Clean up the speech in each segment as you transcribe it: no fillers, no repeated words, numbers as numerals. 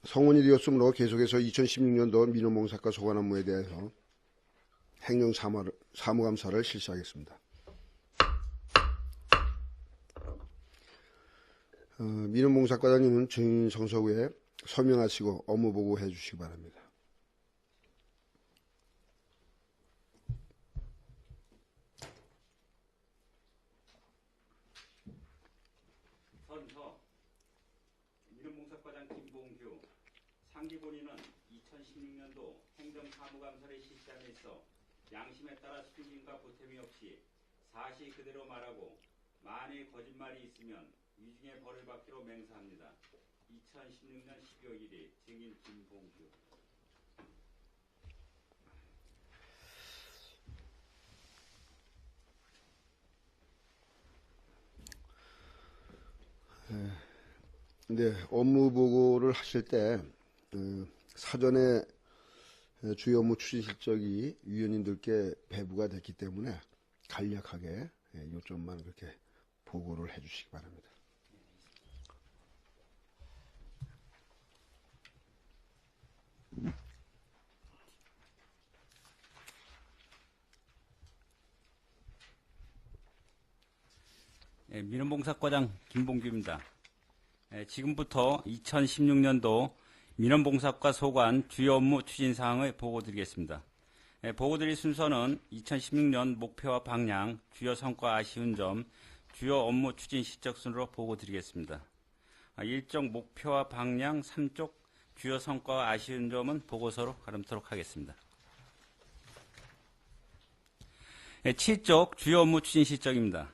성원이 되었으므로 계속해서 2016년도 민원봉사과 소관 업무에 대해서 행정 사무감사를 실시하겠습니다. 민원봉사과장님은 증인 청소 후에 서명하시고 업무 보고해 주시기 바랍니다. 선서 민원봉사과장 김봉규 상기본인은 2016년도 행정사무감사를 실시함에 있어 양심에 따라 숨김과 보탬이 없이 사실 그대로 말하고 만일 거짓말이 있으면 위중의 벌을 받기로 맹세합니다. 2016년 12월 1일 증인 김봉규. 근데 업무 보고를 하실 때 사전에 주요 업무 추진 실적이 위원님들께 배부가 됐기 때문에 간략하게 요점만 그렇게 보고를 해주시기 바랍니다. 민원봉사과장 김봉규입니다. 지금부터 2016년도 민원봉사과 소관 주요 업무 추진 사항을 보고드리겠습니다. 보고드릴 순서는 2016년 목표와 방향, 주요 성과 아쉬운 점, 주요 업무 추진 실적 순으로 보고드리겠습니다. 1쪽 목표와 방향, 3쪽 주요 성과와 아쉬운 점은 보고서로 가름토록 하겠습니다. 7쪽 주요 업무 추진 실적입니다.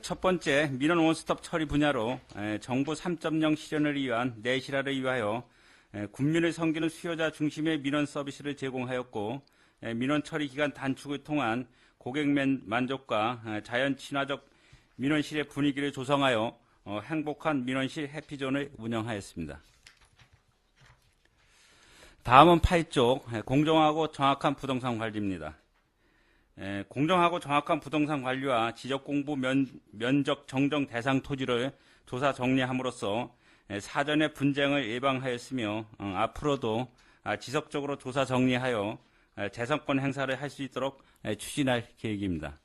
첫 번째, 민원 원스톱 처리 분야로 정부 3.0 실현을 위한 내실화를 위하여 국민을 섬기는 수요자 중심의 민원 서비스를 제공하였고, 민원 처리 기간 단축을 통한 고객 만족과 자연 친화적 민원실의 분위기를 조성하여 행복한 민원실 해피존을 운영하였습니다. 다음은 8쪽, 공정하고 정확한 부동산 관리입니다. 공정하고 정확한 부동산 관리와 지적공부 면적 정정 대상 토지를 조사 정리함으로써 사전의 분쟁을 예방하였으며 앞으로도 지속적으로 조사 정리하여 재산권 행사를 할 수 있도록 추진할 계획입니다.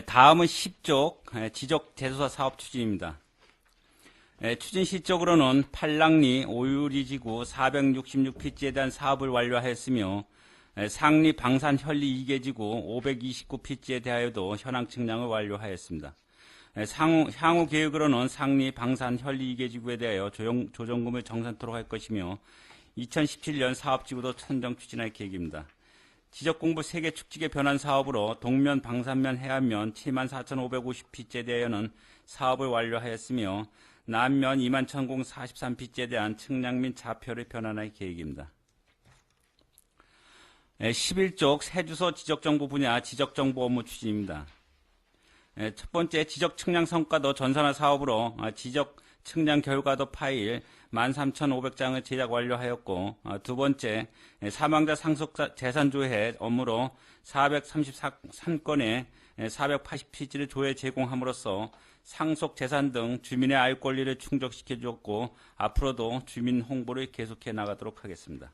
다음은 10쪽 지적 재조사 사업 추진입니다. 추진 실적으로는 팔랑리 오유리지구 466피지에 대한 사업을 완료하였으며 상리 방산 현리 2개지구 529피지에 대하여도 현황 측량을 완료하였습니다. 향후 계획으로는 상리 방산 현리 2개지구에 대하여 조정금을 정산토록 할 것이며 2017년 사업지구도 선정 추진할 계획입니다. 지적공부 3개 축지계 변환 사업으로 동면, 방산면, 해안면 74,550피지에 대하여는 사업을 완료하였으며 남면 21,043피지에 대한 측량 및 좌표를 변환할 계획입니다. 11쪽 세주소 지적정보 분야 지적정보 업무 추진입니다. 첫 번째, 지적 측량 성과도 전산화 사업으로 지적 측량 결과도 파일 13,500장을 제작 완료하였고, 두 번째, 사망자 상속 재산조회 업무로 433건의 480피지를 조회 제공함으로써 상속 재산 등 주민의 알 권리를 충족시켜 주었고, 앞으로도 주민 홍보를 계속해 나가도록 하겠습니다.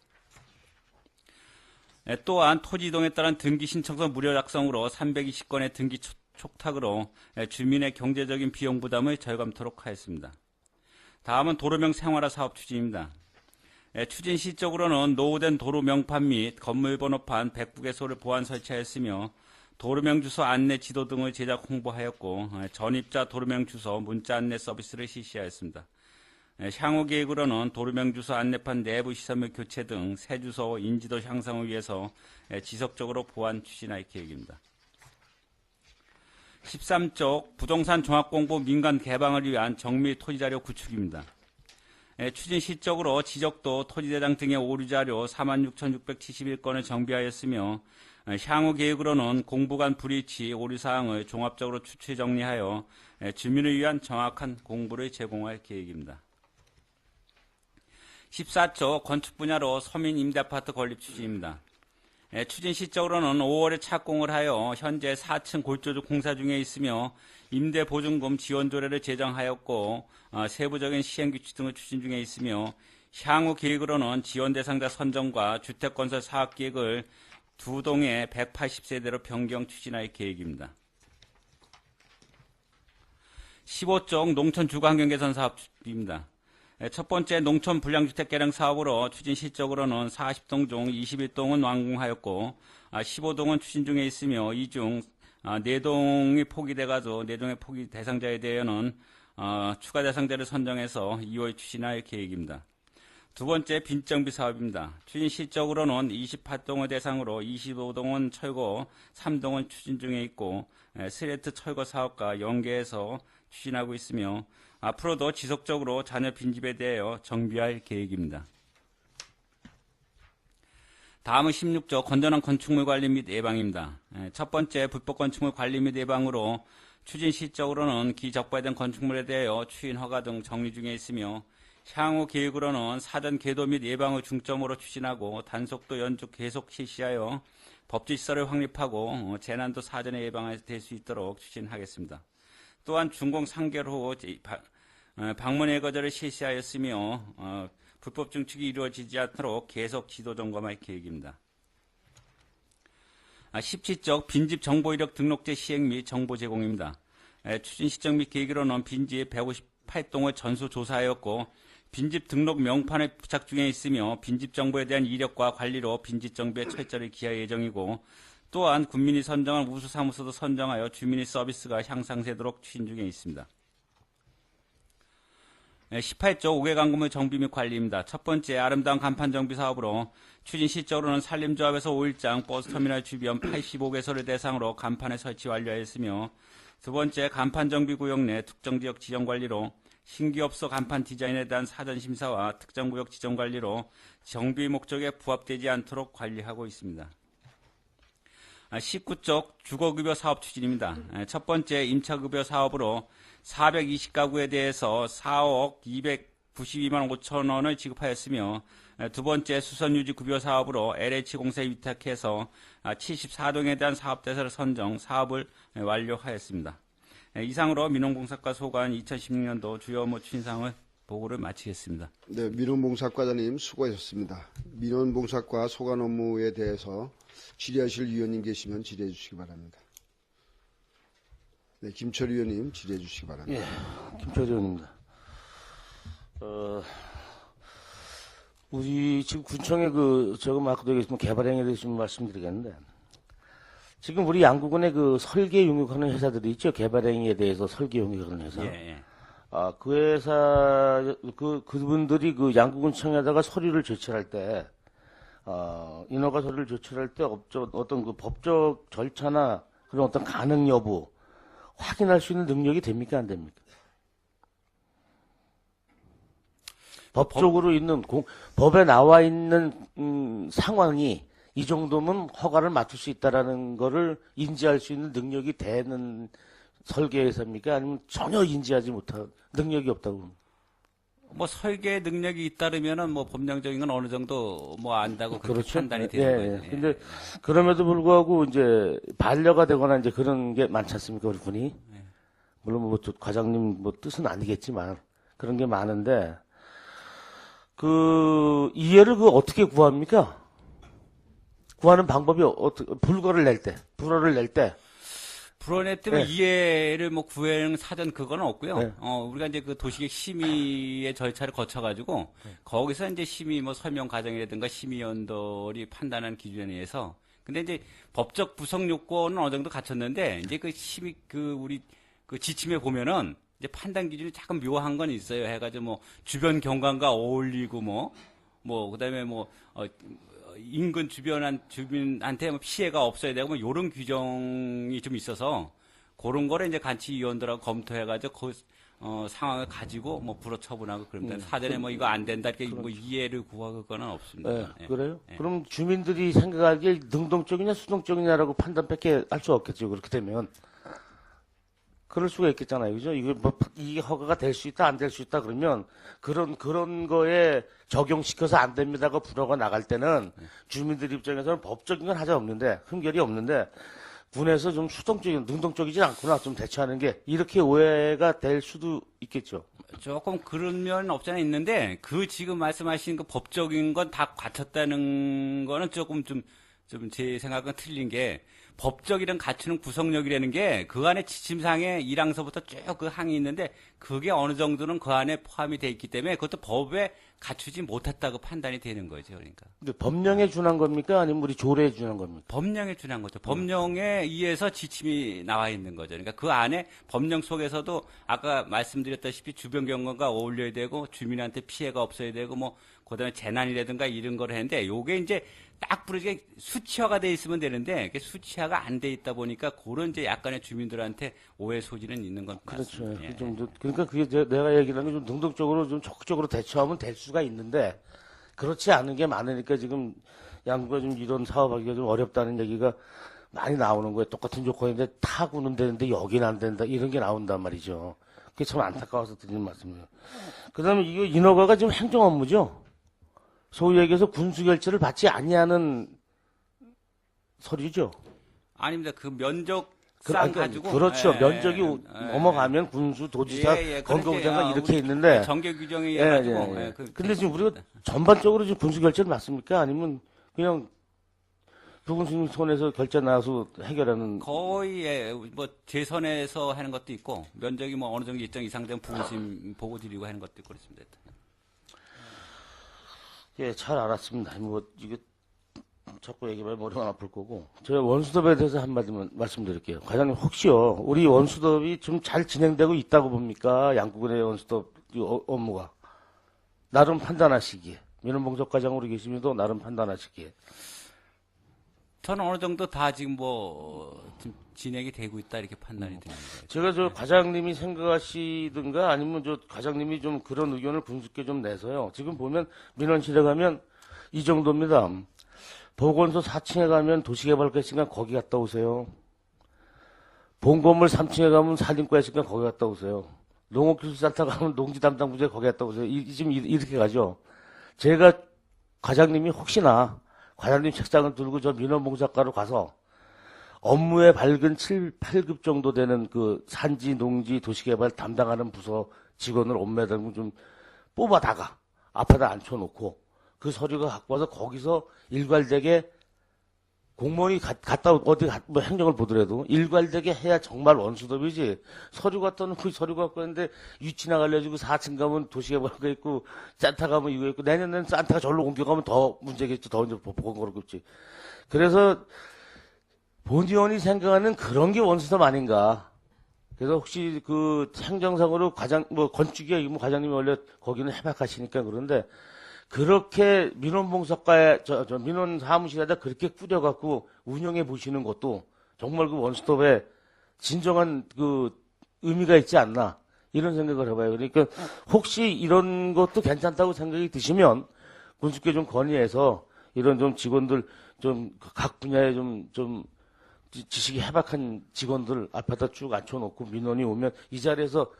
또한 토지 이동에 따른 등기 신청서 무료 작성으로 320건의 등기 촉탁으로 주민의 경제적인 비용 부담을 절감토록 하였습니다. 다음은 도로명 생활화 사업 추진입니다. 추진 시적으로는 노후된 도로 명판 및 건물 번호판 109개소를 보완 설치하였으며 도로명 주소 안내 지도 등을 제작 홍보하였고, 전입자 도로명 주소 문자 안내 서비스를 실시하였습니다. 향후 계획으로는 도로명 주소 안내판 내부 시설물 교체 등 새 주소 인지도 향상을 위해서 지속적으로 보완 추진할 계획입니다. 13쪽 부동산 종합공부 민간 개방을 위한 정밀 토지자료 구축입니다. 추진 시적으로 지적도, 토지대장 등의 오류자료 46,671건을 정비하였으며, 향후 계획으로는 공부 간 불일치, 오류사항을 종합적으로 추출 정리하여 주민을 위한 정확한 공부를 제공할 계획입니다. 14쪽 건축 분야로 서민 임대아파트 건립 추진입니다. 추진 시적으로는 5월에 착공을 하여 현재 4층 골조주 공사 중에 있으며 임대보증금 지원조례를 제정하였고 세부적인 시행규칙 등을 추진 중에 있으며 향후 계획으로는 지원 대상자 선정과 주택건설 사업계획을 2동에 180세대로 변경 추진할 계획입니다. 15쪽 농촌 주거환경 개선 사업입니다. 첫 번째 농촌 불량주택 개량 사업으로 추진 실적으로는 40동 중 21동은 완공하였고 15동은 추진 중에 있으며 이 중 4동이 포기돼가지고 4동의 포기 대상자에 대해서는 추가 대상자를 선정해서 2월 추진할 계획입니다. 두 번째 빈정비 사업입니다. 추진 실적으로는 28동을 대상으로 25동은 철거, 3동은 추진 중에 있고 스레트 철거 사업과 연계해서 추진하고 있으며 앞으로도 지속적으로 잔여 빈집에 대하여 정비할 계획입니다. 다음은 16조 건전한 건축물 관리 및 예방입니다. 첫 번째 불법 건축물 관리 및 예방으로 추진 실적으로는 기적발된 건축물에 대하여 추인 허가 등 정리 중에 있으며 향후 계획으로는 사전 계도 및 예방을 중점으로 추진하고 단속도 연중 계속 실시하여 법질서를 확립하고 재난도 사전에 예방될 수 있도록 추진하겠습니다. 또한 준공 3개월 후 방문의 거절을 실시하였으며 불법 증축이 이루어지지 않도록 계속 지도 점검할 계획입니다. 17쪽 빈집 정보 이력 등록제 시행 및 정보 제공입니다. 추진 시점 및 계획으로는 빈집 158동을 전수 조사하였고 빈집 등록 명판에 부착 중에 있으며 빈집 정보에 대한 이력과 관리로 빈집 정비에 철저히 기할 예정이고 또한 군민이 선정한 우수사무소도 선정하여 주민의 서비스가 향상되도록 추진 중에 있습니다. 18조 5개 강건물 정비 및 관리입니다. 첫 번째 아름다운 간판 정비 사업으로 추진 실적으로는 산림조합에서 5일장 버스터미널 주변 85개소를 대상으로 간판의 설치 완료하였으며 두 번째 간판 정비 구역 내 특정 지역 지정 관리로 신규업소 간판 디자인에 대한 사전 심사와 특정 구역 지정 관리로 정비 목적에 부합되지 않도록 관리하고 있습니다. 19쪽 주거급여 사업 추진입니다. 첫 번째 임차급여 사업으로 420가구에 대해서 4억 292만 5천 원을 지급하였으며 두 번째 수선유지 급여 사업으로 LH공사에 위탁해서 74동에 대한 사업대사를 선정 사업을 완료하였습니다. 이상으로 민원봉사과 소관 2016년도 주요 업무 추진사항을 보고를 마치겠습니다. 네, 민원봉사과장님 수고하셨습니다. 민원봉사과 소관 업무에 대해서 질의하실 위원님 계시면 질의해 주시기 바랍니다. 네, 김철 위원님 질의해 주시기 바랍니다. 예, 김철 의원입니다. 우리 지금 군청에 저거 맡고 계시면 개발행위에 대해서 좀 말씀드리겠는데, 지금 우리 양구군에 설계 용역하는 회사들이 있죠. 개발행위에 대해서 설계 용역하는 회사. 예. 그 회사, 그분들이 양구군청에다가 서류를 제출할 때, 인허가 서류를 제출할 때 어떤 법적 절차나 그런 어떤 가능 여부 확인할 수 있는 능력이 됩니까? 안 됩니까? 법적으로 있는, 법에 나와 있는, 상황이 이 정도면 허가를 맡을 수 있다라는 거를 인지할 수 있는 능력이 되는 설계회사입니까? 아니면 전혀 인지하지 못한 능력이 없다고? 설계 능력이 잇따르면은 법령적인 건 어느 정도 안다고 그렇게 그렇죠. 판단이 되는 거죠. 근데 그럼에도 불구하고 이제 반려가 되거나 이제 그런 게 많지 않습니까? 우리 군이. 물론 과장님 뜻은 아니겠지만 그런 게 많은데 이해를 어떻게 구합니까? 구하는 방법이 불어를 낼 때. 불어냈더니 네. 이해를 구할 사전 그거는 없고요. 네. 우리가 이제 도시계획 심의의 절차를 거쳐가지고 거기서 이제 심의 설명 과정이라든가 심의위원들이 판단한 기준에 의해서 근데 이제 법적 구성 요건은 어느 정도 갖췄는데 이제 심의 우리 지침에 보면은 이제 판단 기준이 조금 묘한 건 있어요. 해가지고 주변 경관과 어울리고 그다음에 인근 주민한테 피해가 없어야 되고 요런 규정이 좀 있어서 그런 거를 이제 간치위원들하고 검토해가지고 상황을 가지고 불어 처분하고 그럽니다. 사전에 이거 안 된다 이렇게 이해를 구할 거는 없습니다. 네, 예. 그래요? 예. 그럼 주민들이 생각하기에 능동적이냐 수동적이냐라고 판단밖에 할 수 없겠죠. 그렇게 되면. 그럴 수가 있겠잖아요. 그죠? 이게 허가가 될 수 있다, 안 될 수 있다, 그러면, 그런 거에 적용시켜서 안 됩니다가 불어가 나갈 때는 주민들 입장에서는 법적인 건 하자 없는데, 흠결이 없는데, 군에서 좀 수동적인, 능동적이진 않구나, 좀 대처하는 게, 이렇게 오해가 될 수도 있겠죠. 조금 그런 면 없잖아 있는데 그 지금 말씀하신 그 법적인 건 다 갖췄다는 거는 조금 좀 제 생각은 틀린 게 법적이란 갖추는 구성력이라는 게 그 안에 지침상에 1항서부터 쭉 그 항이 있는데 그게 어느 정도는 그 안에 포함이 돼 있기 때문에 그것도 법에 갖추지 못했다고 판단이 되는 거죠. 그러니까. 근데 법령에 준한 겁니까? 아니면 우리 조례에 준한 겁니까? 법령에 준한 거죠. 법령에 의해서 지침이 나와 있는 거죠. 그러니까 그 안에 법령 속에서도 아까 말씀드렸다시피 주변 경험과 어울려야 되고 주민한테 피해가 없어야 되고 뭐 그다음에 재난이라든가 이런 걸 했는데 요게 이제 딱 부러지게 수치화가 돼 있으면 되는데 그게 수치화가 안 돼 있다 보니까 그런 이제 약간의 주민들한테 오해 소지는 있는 건 그렇죠. 맞습니다. 예. 그러니까 그게 내가 얘기하는 게 좀 능동적으로 좀 적극적으로 대처하면 될 수가 있는데 그렇지 않은 게 많으니까 지금 양구가 좀 이런 사업하기가 좀 어렵다는 얘기가 많이 나오는 거예요. 똑같은 조건인데 타구는 되는데 여기는 안 된다 이런 게 나온단 말이죠. 그게 참 안타까워서 드리는 말씀이에요. 그다음에 이거 인허가가 지금 행정 업무죠. 소위 얘기해서 군수 결재를 받지 아니하는 서류죠. 아닙니다. 그 면적상 그러니까 가지고 그렇죠. 예, 면적이 예, 넘어가면 군수, 도지사, 건강부장관 이렇게 있는데 정계 규정에 예, 의해 가지고 예, 예. 그 근데 지금 우리가 전반적으로 지금 군수 결제를 맞습니까? 아니면 그냥 부군수님 손에서 결제 나와서 해결하는 거의 예, 뭐 재선에서 하는 것도 있고 면적이 뭐 어느 정도 일정 이상 되면 부군심 보고 드리고 하는 것도 있고 그렇습니다. 예, 잘 알았습니다. 뭐 이게 자꾸 얘기하면 머리가 아플 거고. 제가 원수덥에 대해서 한마디만 말씀드릴게요. 과장님 혹시요 우리 원수덥이 좀 잘 진행되고 있다고 봅니까? 양구군의 원수덥 업무가 나름 판단하시기에 민원봉석 과장으로 계시면도 나름 판단하시기에 저는 어느 정도 다 지금 지금 진행이 되고 있다 이렇게 판단이 됩니다. 제가 저 과장님이 생각하시든가 아니면 저 과장님이 좀 그런 의견을 분수께 좀 내서요. 지금 보면 민원실에 가면 이 정도입니다. 보건소 4층에 가면 도시개발과 있으니까 거기 갔다 오세요. 본건물 3층에 가면 산림과 있으니까 거기 갔다 오세요. 농업기술센터 가면 농지 담당 부서에 거기 갔다 오세요. 지금 이렇게 가죠. 제가 과장님이 혹시나 과장님 책상을 들고 저 민원봉사과로 가서 업무에 밝은 7, 8급 정도 되는 그 산지, 농지, 도시개발 담당하는 부서 직원을 엄매달고 좀 뽑아다가 앞에다 앉혀놓고 그 서류가 갖고 와서 거기서 일괄되게 공무원이 갔다 뭐 행정을 보더라도 일괄되게 해야 정말 원수덥이지. 서류 갖다 놓고 서류 갖고 왔는데 유치나 알려주고 4층 가면 도시개발가 있고 산타 가면 이거 있고 내년에는 산타가 절로 옮겨가면 더 문제겠지. 더 이제 번거롭겠지. 그래서 본의원이 생각하는 그런 게 원수덥 아닌가. 그래서 혹시 그 행정상으로 건축이야, 뭐 과장님이 원래 거기는 해박하시니까 그런데 그렇게 민원봉사과에, 민원 사무실에다 그렇게 꾸려갖고 운영해 보시는 것도 정말 그 원스톱에 진정한 그 의미가 있지 않나. 이런 생각을 해봐요. 그러니까 혹시 이런 것도 괜찮다고 생각이 드시면 군수께 좀 건의해서 이런 좀 직원들 좀 각 분야에 좀 지식이 해박한 직원들 앞에다 쭉 앉혀놓고 민원이 오면 이 자리에서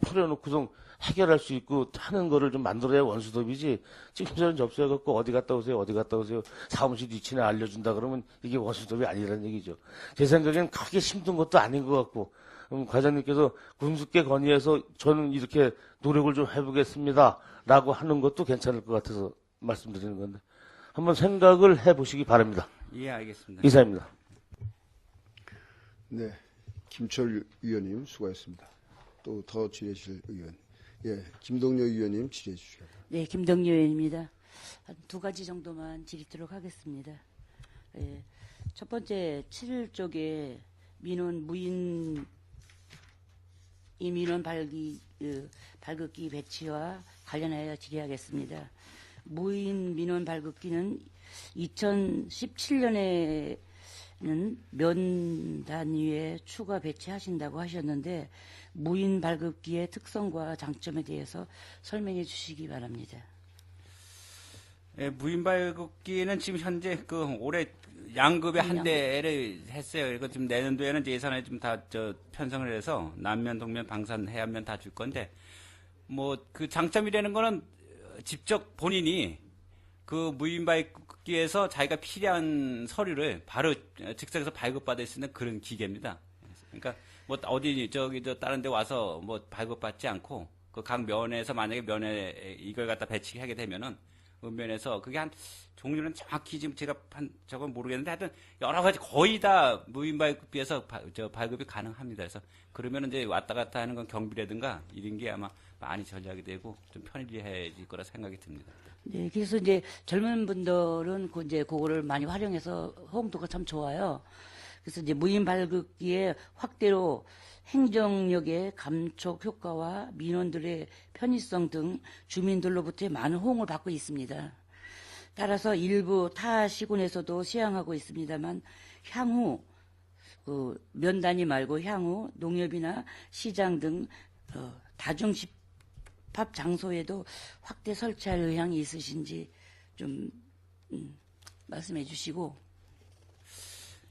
풀어놓고서 해결할 수 있고 하는 거를 좀 만들어야 원수덥이지. 지금 저는 접수해갖고 어디 갔다 오세요, 어디 갔다 오세요. 사무실 위치나 알려준다 그러면 이게 원수덥이 아니라는 얘기죠. 제 생각엔 크게 힘든 것도 아닌 것 같고. 과장님께서 군수께 건의해서 저는 이렇게 노력을 좀 해보겠습니다. 라고 하는 것도 괜찮을 것 같아서 말씀드리는 건데. 한번 생각을 해보시기 바랍니다. 예, 알겠습니다. 이사입니다. 네, 김철 위원님 수고하셨습니다. 또 더 질의하실 의원. 예, 김동료 의원님 질의해 주시기 바랍니다. 네, 김동료 의원입니다. 한 두 가지 정도만 질의하도록 하겠습니다. 예, 첫 번째 7쪽에 민원 발급기 배치와 관련하여 질의하겠습니다. 무인 민원 발급기는 2017년에는 면 단위에 추가 배치하신다고 하셨는데 무인 발급기의 특성과 장점에 대해서 설명해 주시기 바랍니다. 예, 무인 발급기는 지금 현재 그 올해 양급에 한 대를 했어요. 그리고 지금 내년도에는 이제 예산에 좀 다 편성을 해서 남면, 동면, 방산, 해안면 다 줄 건데 뭐 그 장점이라는 거는 직접 본인이 그 무인 발급기에서 자기가 필요한 서류를 바로 즉석에서 발급받을 수 있는 그런 기계입니다. 그러니까 뭐 어디 저기 저 다른 데 와서 뭐 발급받지 않고 그 각 면에서 만약에 면에 이걸 갖다 배치하게 되면은 읍면에서 그게 한 종류는 정확히 지금 제가 한 저건 모르겠는데 하여튼 여러 가지 거의 다 무인 발급비에서 발급이 가능합니다. 그래서 그러면 이제 왔다 갔다 하는 건 경비라든가 이런 게 아마 많이 전략이 되고 좀 편리해질 거라 생각이 듭니다. 네, 그래서 이제 젊은 분들은 이제 그거를 많이 활용해서 호응도가 참 좋아요. 그래서 이제 무인 발급기의 확대로 행정력의 감촉 효과와 민원들의 편의성 등 주민들로부터의 많은 호응을 받고 있습니다. 따라서 일부 타 시군에서도 시행하고 있습니다만 향후 면 단위 말고 향후 농협이나 시장 등 다중집합 장소에도 확대 설치할 의향이 있으신지 좀 말씀해 주시고.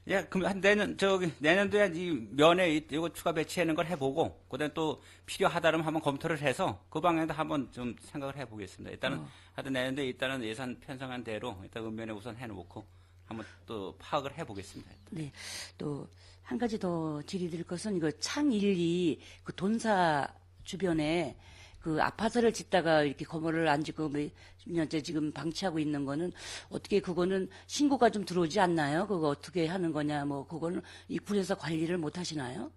예, 그럼 한 내년도에 이 면에 이거 추가 배치하는 걸 해보고, 그다음에 또 필요하다면 한번 검토를 해서 그 방향도 한번 좀 생각을 해보겠습니다. 일단은 하여튼 내년도에 일단은 예산 편성한 대로 일단 읍면에 우선 해놓고 한번 또 파악을 해보겠습니다. 네, 또 한 가지 더 질의드릴 것은 이거 창1리 그 돈사 주변에 그 아파트를 짓다가 이렇게 건물을 안 짓고 몇 년째 지금 방치하고 있는 거는 어떻게 그거는 신고가 좀 들어오지 않나요? 그거 어떻게 하는 거냐? 뭐 그거는 이 군에서 관리를 못 하시나요?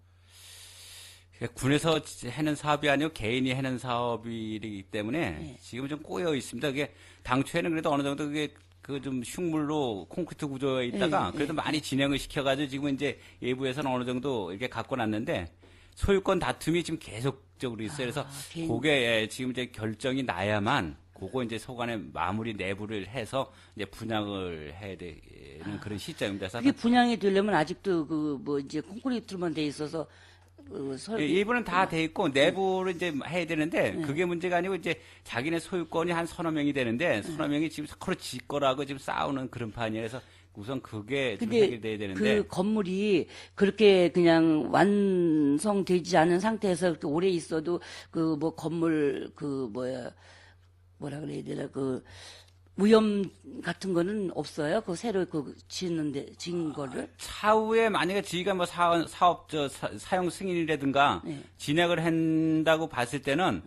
군에서 하는 사업이 아니고 개인이 하는 사업이기 때문에 네. 지금 좀 꼬여 있습니다. 그게 당초에는 그래도 어느 정도 그게 그 좀 흉물로 콘크리트 구조에 있다가 네, 그래도 네. 많이 진행을 시켜가지고 지금 이제 예부에서는 어느 정도 이렇게 갖고 놨는데 소유권 다툼이 지금 계속적으로 있어요. 그래서 개인. 그게 지금 이제 결정이 나야만 그거 이제 소관의 마무리 내부를 해서 이제 분양을 해야 되는 그런 시점입니다. 그래서 그게 분양이 되려면 아직도 그 뭐 이제 콘크리트로만 돼 있어서 예, 일부는 다 돼 있고 내부를 이제 해야 되는데 그게 문제가 아니고 이제 자기네 소유권이 한 서너 명이 되는데 서너 명이 지금 서로 지 거라고 지금 싸우는 그런 판이에요. 그래서 우선 그게 좀 근데 해결돼야 되는데 그 건물이 그렇게 그냥 완성되지 않은 상태에서 그렇게 오래 있어도 그 뭐 건물 그 뭐라 그래야 되나 그 위험 같은 거는 없어요? 그 새로 그 지은 거를? 차후에 만약에 저희가 뭐 사업 사용 승인이라든가 네. 진행을 한다고 봤을 때는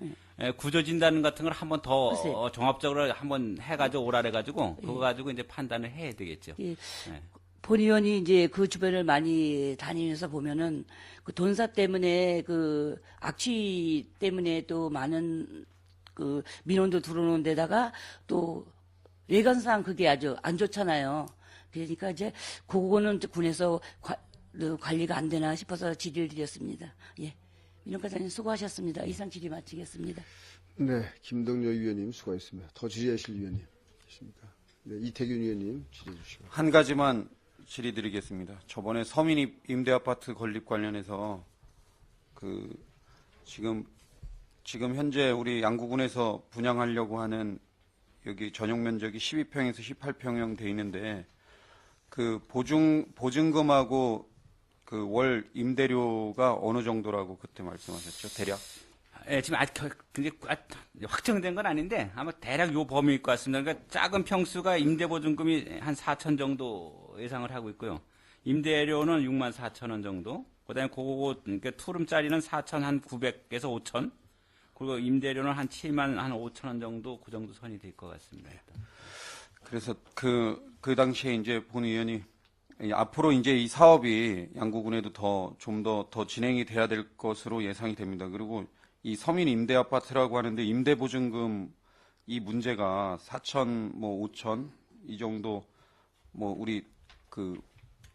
구조 진단 같은 걸 한번 더 글쎄. 종합적으로 한번 해가지고 오라래가지고 그거 가지고 이제 판단을 해야 되겠죠. 예. 네. 본 의원이 이제 그 주변을 많이 다니면서 보면은 그 돈사 때문에 그 악취 때문에 또 많은 그 민원도 들어오는 데다가 또 외관상 그게 아주 안 좋잖아요. 그러니까 이제 그거는 군에서 관리가 안 되나 싶어서 질의를 드렸습니다. 예. 민원과장님 수고하셨습니다. 이상 질의 마치겠습니다. 네, 김동여 위원님 수고하셨습니다. 더 질의하실 위원님 계십니까? 네, 이태균 위원님 질의해 주시고. 한 가지만 질의드리겠습니다. 저번에 서민 임대아파트 건립 관련해서 그 지금 현재 우리 양구군에서 분양하려고 하는 여기 전용 면적이 12평에서 18평형 돼 있는데 그 보증금하고 그 월 임대료가 어느 정도라고 그때 말씀하셨죠? 대략? 예, 지금 아직 확정된 건 아닌데 아마 대략 요 범위일 것 같습니다. 그러니까 작은 평수가 임대보증금이 한 4천 정도 예상을 하고 있고요. 임대료는 6만 4천 원 정도. 그다음에 그거 그러니까 투룸짜리는 4천 한 900에서 5천. 그리고 임대료는 한 7만 한 5천 원 정도 그 정도 선이 될 것 같습니다. 일단. 그래서 그 당시에 이제 본 의원이 앞으로 이제 이 사업이 양구군에도 좀 더 진행이 돼야 될 것으로 예상이 됩니다. 그리고 이 서민 임대 아파트라고 하는데 임대 보증금 이 문제가 4천 뭐 5천 이 정도 뭐 우리 그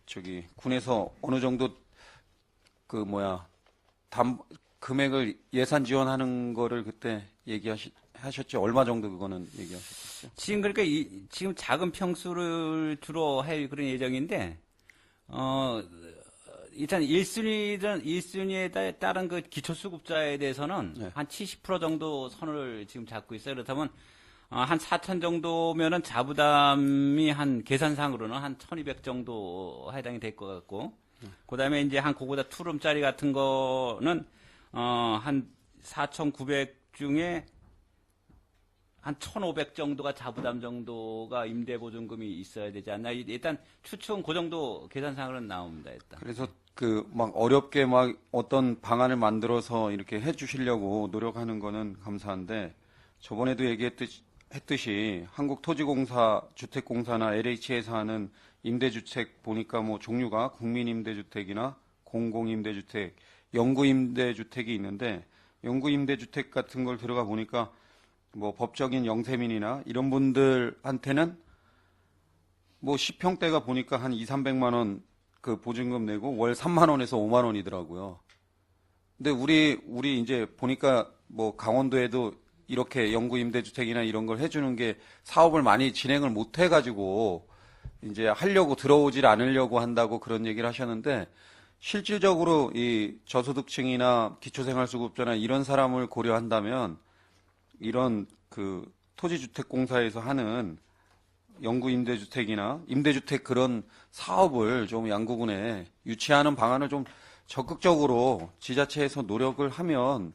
저기 군에서 어느 정도 그 금액을 예산 지원하는 거를 그때 하셨죠? 얼마 정도 그거는 얘기하셨죠? 지금 그러니까 지금 작은 평수를 주로 할 그런 예정인데 일단 1순위에 따른 그 기초수급자에 대해서는 네. 한 70% 정도 선을 지금 잡고 있어요. 그렇다면 한 4천 정도면은 자부담이 한 계산상으로는 한 1,200 정도 해당이 될 것 같고, 그다음에 이제 한 그거보다 투룸짜리 같은 거는 한 4,900 중에 한 1,500 정도가 자부담 정도가 임대보증금이 있어야 되지 않나. 일단 추측은 그 정도 계산상으로는 나옵니다. 일단. 그래서 막 어렵게 막 어떤 방안을 만들어서 이렇게 해주시려고 노력하는 거는 감사한데, 저번에도 했듯이 한국토지공사, 주택공사나 LH에서 하는 임대주택 보니까 뭐 종류가 국민임대주택이나 공공임대주택, 영구임대주택이 있는데, 영구임대주택 같은 걸 들어가 보니까 뭐 법적인 영세민이나 이런 분들한테는 뭐 10평대가 보니까 한 200~300만 원 그 보증금 내고 월 3만 원에서 5만 원이더라고요. 근데 우리 이제 보니까 뭐 강원도에도 이렇게 영구 임대주택이나 이런 걸 해주는 게 사업을 많이 진행을 못 해가지고 이제 하려고 들어오질 않으려고 한다고 그런 얘기를 하셨는데, 실질적으로 이 저소득층이나 기초생활수급자나 이런 사람을 고려한다면 이런 그 토지주택공사에서 하는 영구 임대주택이나 임대주택 그런 사업을 좀 양구군에 유치하는 방안을 좀 적극적으로 지자체에서 노력을 하면,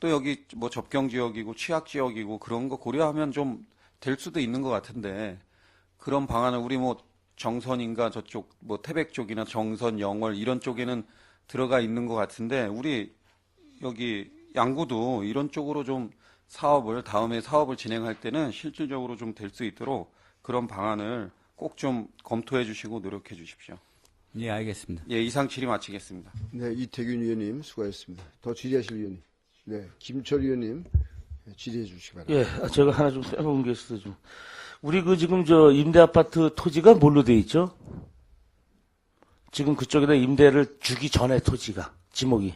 또 여기 뭐 접경지역이고 취약지역이고 그런 거 고려하면 좀 될 수도 있는 것 같은데, 그런 방안을 우리 뭐 정선인가 저쪽 뭐 태백 쪽이나 정선, 영월 이런 쪽에는 들어가 있는 것 같은데, 우리 여기 양구도 이런 쪽으로 좀 다음에 사업을 진행할 때는 실질적으로 좀 될 수 있도록 그런 방안을 꼭 좀 검토해 주시고 노력해 주십시오. 예, 알겠습니다. 예, 이상 질의 마치겠습니다. 네, 이태균 의원님 수고하셨습니다. 더 질의하실 의원님. 네, 김철 의원님 질의해 주시기 바랍니다. 예, 제가 하나 좀 빼먹은 게 있어서 좀. 우리 지금 임대 아파트 토지가 뭘로 돼 있죠? 지금 그쪽에다 임대를 주기 전에 토지가, 지목이.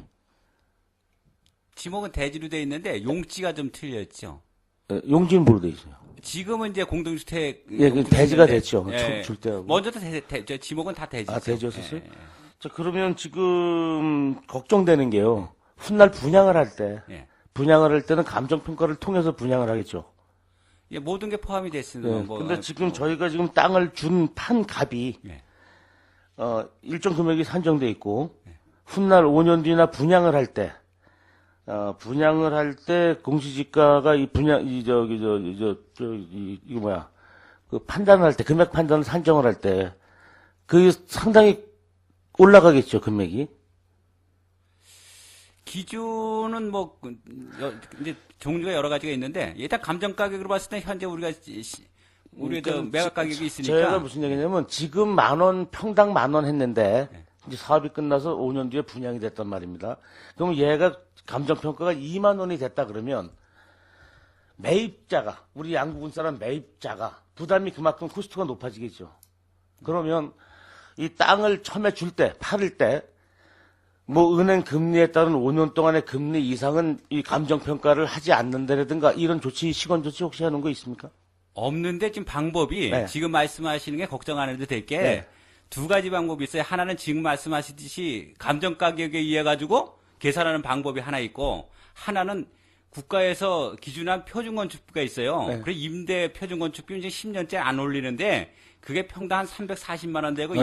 지목은 대지로 돼 있는데 용지가 좀 틀렸죠. 예, 용지는 뭘로 돼 있어요? 지금은 이제 공동주택. 예, 그 대지가 됐죠. 줄 때하고. 먼저도 지목은 다 대지. 대지였었어요? 자, 그러면 지금 걱정되는 게요. 훗날 분양을 할 때, 예. 분양을 할 때는 감정평가를 통해서 분양을 하겠죠. 예, 모든 게 포함이 됐습니다. 네. 근데 지금 저희가 지금 땅을 준 판 값이, 예. 일정 금액이 산정돼 있고, 훗날 5년 뒤나 분양을 할 때, 공시지가가 판단을 할 때, 금액 판단을 산정을 할 때, 그게 상당히 올라가겠죠, 금액이. 기준은 뭐 이제 종류가 여러 가지가 있는데, 일단 감정 가격으로 봤을 때 현재 우리가 매각 가격이 있으니까. 제가 무슨 얘기냐면 지금 평당 10,000원 했는데 이제 사업이 끝나서 5년 뒤에 분양이 됐단 말입니다. 그럼 얘가 감정평가가 2만 원이 됐다 그러면 매입자가, 우리 양구군 사람 매입자가 부담이 그만큼 코스트가 높아지겠죠. 그러면 이 땅을 처음에 팔을 때 뭐 은행 금리에 따른 5년 동안의 금리 이상은 이 감정평가를 하지 않는다라든가 이런 시건 조치 혹시 하는 거 있습니까? 없는데 지금 방법이 네. 지금 말씀하시는 게 걱정 안 해도 될 게 두 가지 방법이 있어요. 하나는 지금 말씀하시듯이 감정 가격에 의해 가지고 계산하는 방법이 하나 있고, 하나는 국가에서 기준한 표준건축비가 있어요. 네. 그래 임대 표준건축비 이제 10년째 안 올리는데 그게 평당 한 340만 원 되고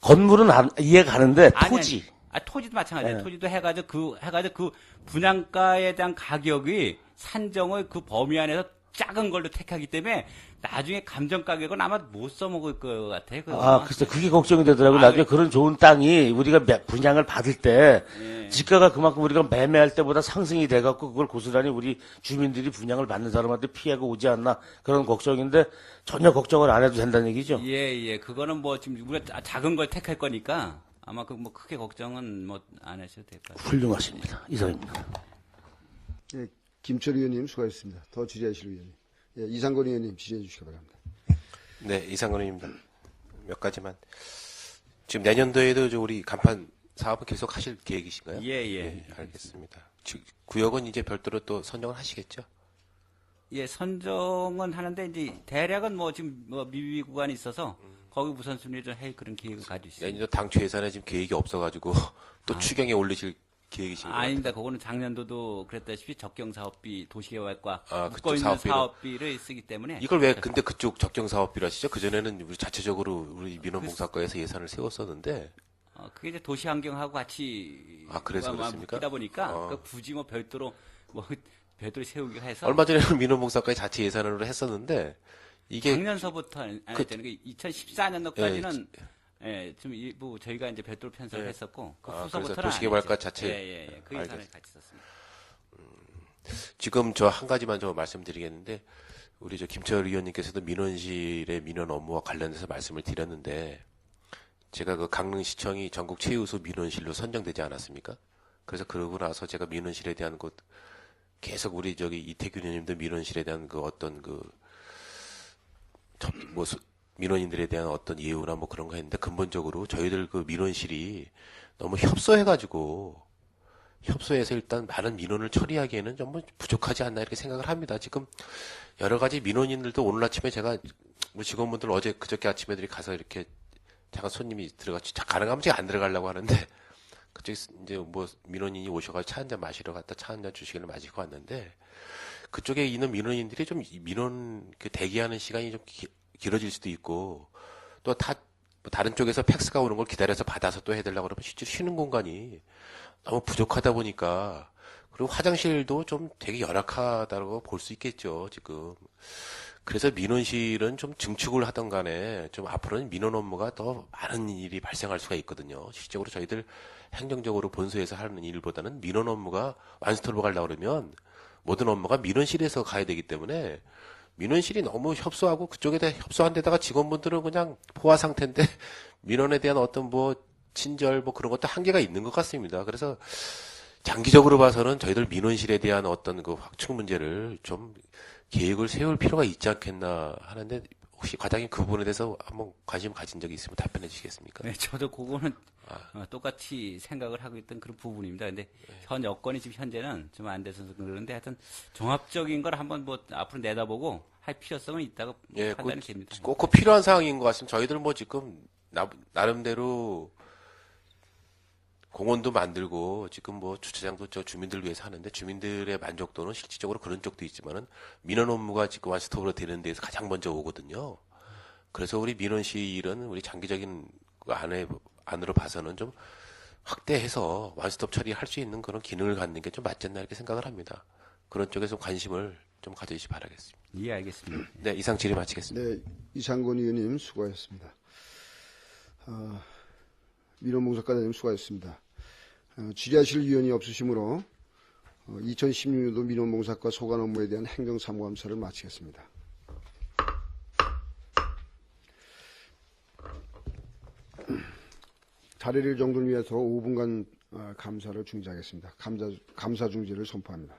건물은 이해가 가는데 토지. 토지도 마찬가지예요. 네. 토지도 해가지고 그 분양가에 대한 가격이 산정을 그 범위 안에서 작은 걸로 택하기 때문에 나중에 감정 가격은 아마 못 써먹을 것 같아요. 글쎄, 그게 걱정이 되더라고요. 나중에 그런 좋은 땅이 우리가 분양을 받을 때, 지가가 그만큼 우리가 매매할 때보다 상승이 돼갖고 그걸 고스란히 우리 주민들이 분양을 받는 사람한테 피해가 오지 않나 그런 걱정인데 전혀 걱정을 안 해도 된다는 얘기죠. 예. 그거는 뭐 지금 우리가 작은 걸 택할 거니까 아마 뭐 크게 걱정은 뭐 안 하셔도 될 것 같아요. 훌륭하십니다. 이상입니다. 예, 김철 의원님 수고하셨습니다. 더 질의하실 의원님. 예, 이상건 의원님 질의해 주시기 바랍니다. 네, 이상건 의원입니다. 몇 가지만. 지금 내년도에도 우리 간판 사업은 계속 하실 계획이신가요? 예. 네, 알겠습니다. 구역은 이제 별도로 또 선정을 하시겠죠? 예, 선정은 하는데 이제 대략은 뭐 지금 뭐 미비 구간이 있어서 거기 우선순위를 할 그런 계획을 가지고 있습니다. 내년도 당초 예산에 지금 계획이 없어가지고 또 추경에 올리실 계획이신 거예요? 아닙니다. 그거는 작년도도 그랬다시피 적경사업비 도시개발과 아, 묶어 그쪽 있는 사업비를. 사업비를 쓰기 때문에 이걸 왜 근데 그쪽 적경 사업비로 하시죠? 그전에는 우리 자체적으로 우리 민원봉사과에서 예산을 세웠었는데 그게 이제 도시환경하고 같이 그래서 그렇습니까? 묶이다 보니까 굳이 뭐 별도로 세우기가 해서 얼마 전에는 민원봉사과에 자체 예산으로 했었는데 이게 작년서부터 안 했다는 게 2014년도까지는 좀 일부 저희가 이제 별도로 편성을 했었고 그 그래서 후서부터는 도시개발과 안 했죠. 자체 그 예산을 같이 썼습니다. 지금 저 한 가지만 좀 말씀드리겠는데 우리 저 김철 의원님께서도 민원실의 민원 업무와 관련해서 말씀을 드렸는데 제가 그 강릉시청이 전국 최우수 민원실로 선정되지 않았습니까? 그래서 그러고 나서 제가 민원실에 대한 것 계속 우리 저기 이태균 의원님도 민원실에 대한 그 어떤 민원인들에 대한 어떤 예우나 뭐 그런 거 했는데 근본적으로 저희들 그 민원실이 너무 협소해서 일단 많은 민원을 처리하기에는 좀 부족하지 않나 이렇게 생각을 합니다. 지금 여러 가지 민원인들도 오늘 아침에 제가 뭐 직원분들 어제 그저께 아침에들이 가서 이렇게 잠깐 손님이 들어갔지 가능하면 제가 안 들어가려고 하는데 그쪽에 이제 뭐 민원인이 오셔가지고 차 한잔 마시러 갔다 차 한잔 주시길래 마시고 왔는데 그쪽에 있는 민원인들이 좀 민원 그 대기하는 시간이 좀 길어질 수도 있고 또 다른 쪽에서 팩스가 오는 걸 기다려서 받아서 또 해달라고 그러면 실제로 쉬는 공간이 너무 부족하다 보니까 그리고 화장실도 좀 되게 열악하다고 볼 수 있겠죠, 지금. 그래서 민원실은 좀 증축을 하던 간에 좀 앞으로는 민원 업무가 더 많은 일이 발생할 수가 있거든요. 실질적으로 저희들 행정적으로 본소에서 하는 일보다는 민원 업무가 완스톱으로 가려고 그러면 모든 업무가 민원실에서 가야 되기 때문에 민원실이 너무 협소하고 그쪽에다 협소한 데다가 직원분들은 그냥 포화 상태인데 민원에 대한 어떤 뭐 친절 뭐 그런 것도 한계가 있는 것 같습니다. 그래서 장기적으로 봐서는 저희들 민원실에 대한 어떤 그 확충 문제를 좀 계획을 세울 필요가 있지 않겠나 하는데 혹시 과장님 그 부분에 대해서 한번 관심 가진 적이 있으면 답변해 주시겠습니까? 네, 저도 그거는 똑같이 생각을 하고 있던 그런 부분입니다. 근데 현 여건이 지금 현재는 좀 안 돼서 그러는데 하여튼 종합적인 걸 한번 뭐 앞으로 내다보고 할 필요성은 있다고 판단이 됩니다. 꼭 필요한 상황인 것 같습니다. 저희들 뭐 지금 나름대로 공원도 만들고 지금 뭐 주차장도 저 주민들 위해서 하는데 주민들의 만족도는 실질적으로 그런 쪽도 있지만은 민원 업무가 지금 완스톱으로 되는 데에서 가장 먼저 오거든요. 그래서 우리 민원실은 우리 장기적인 안으로 봐서는 좀 확대해서 완스톱 처리할 수 있는 그런 기능을 갖는 게 좀 맞지 않나 이렇게 생각을 합니다. 그런 쪽에서 관심을 좀 가져주시 바라겠습니다. 예, 알겠습니다. 네, 이상 질의 마치겠습니다. 네, 이상권 의원님 수고하셨습니다. 민원봉사과장님 수고하셨습니다. 질의하실 위원이 없으시므로 2016년도 민원봉사과 소관 업무에 대한 행정사무감사를 마치겠습니다. 자리를 정돈을 위해서 5분간 감사를 중지하겠습니다. 감사 중지를 선포합니다.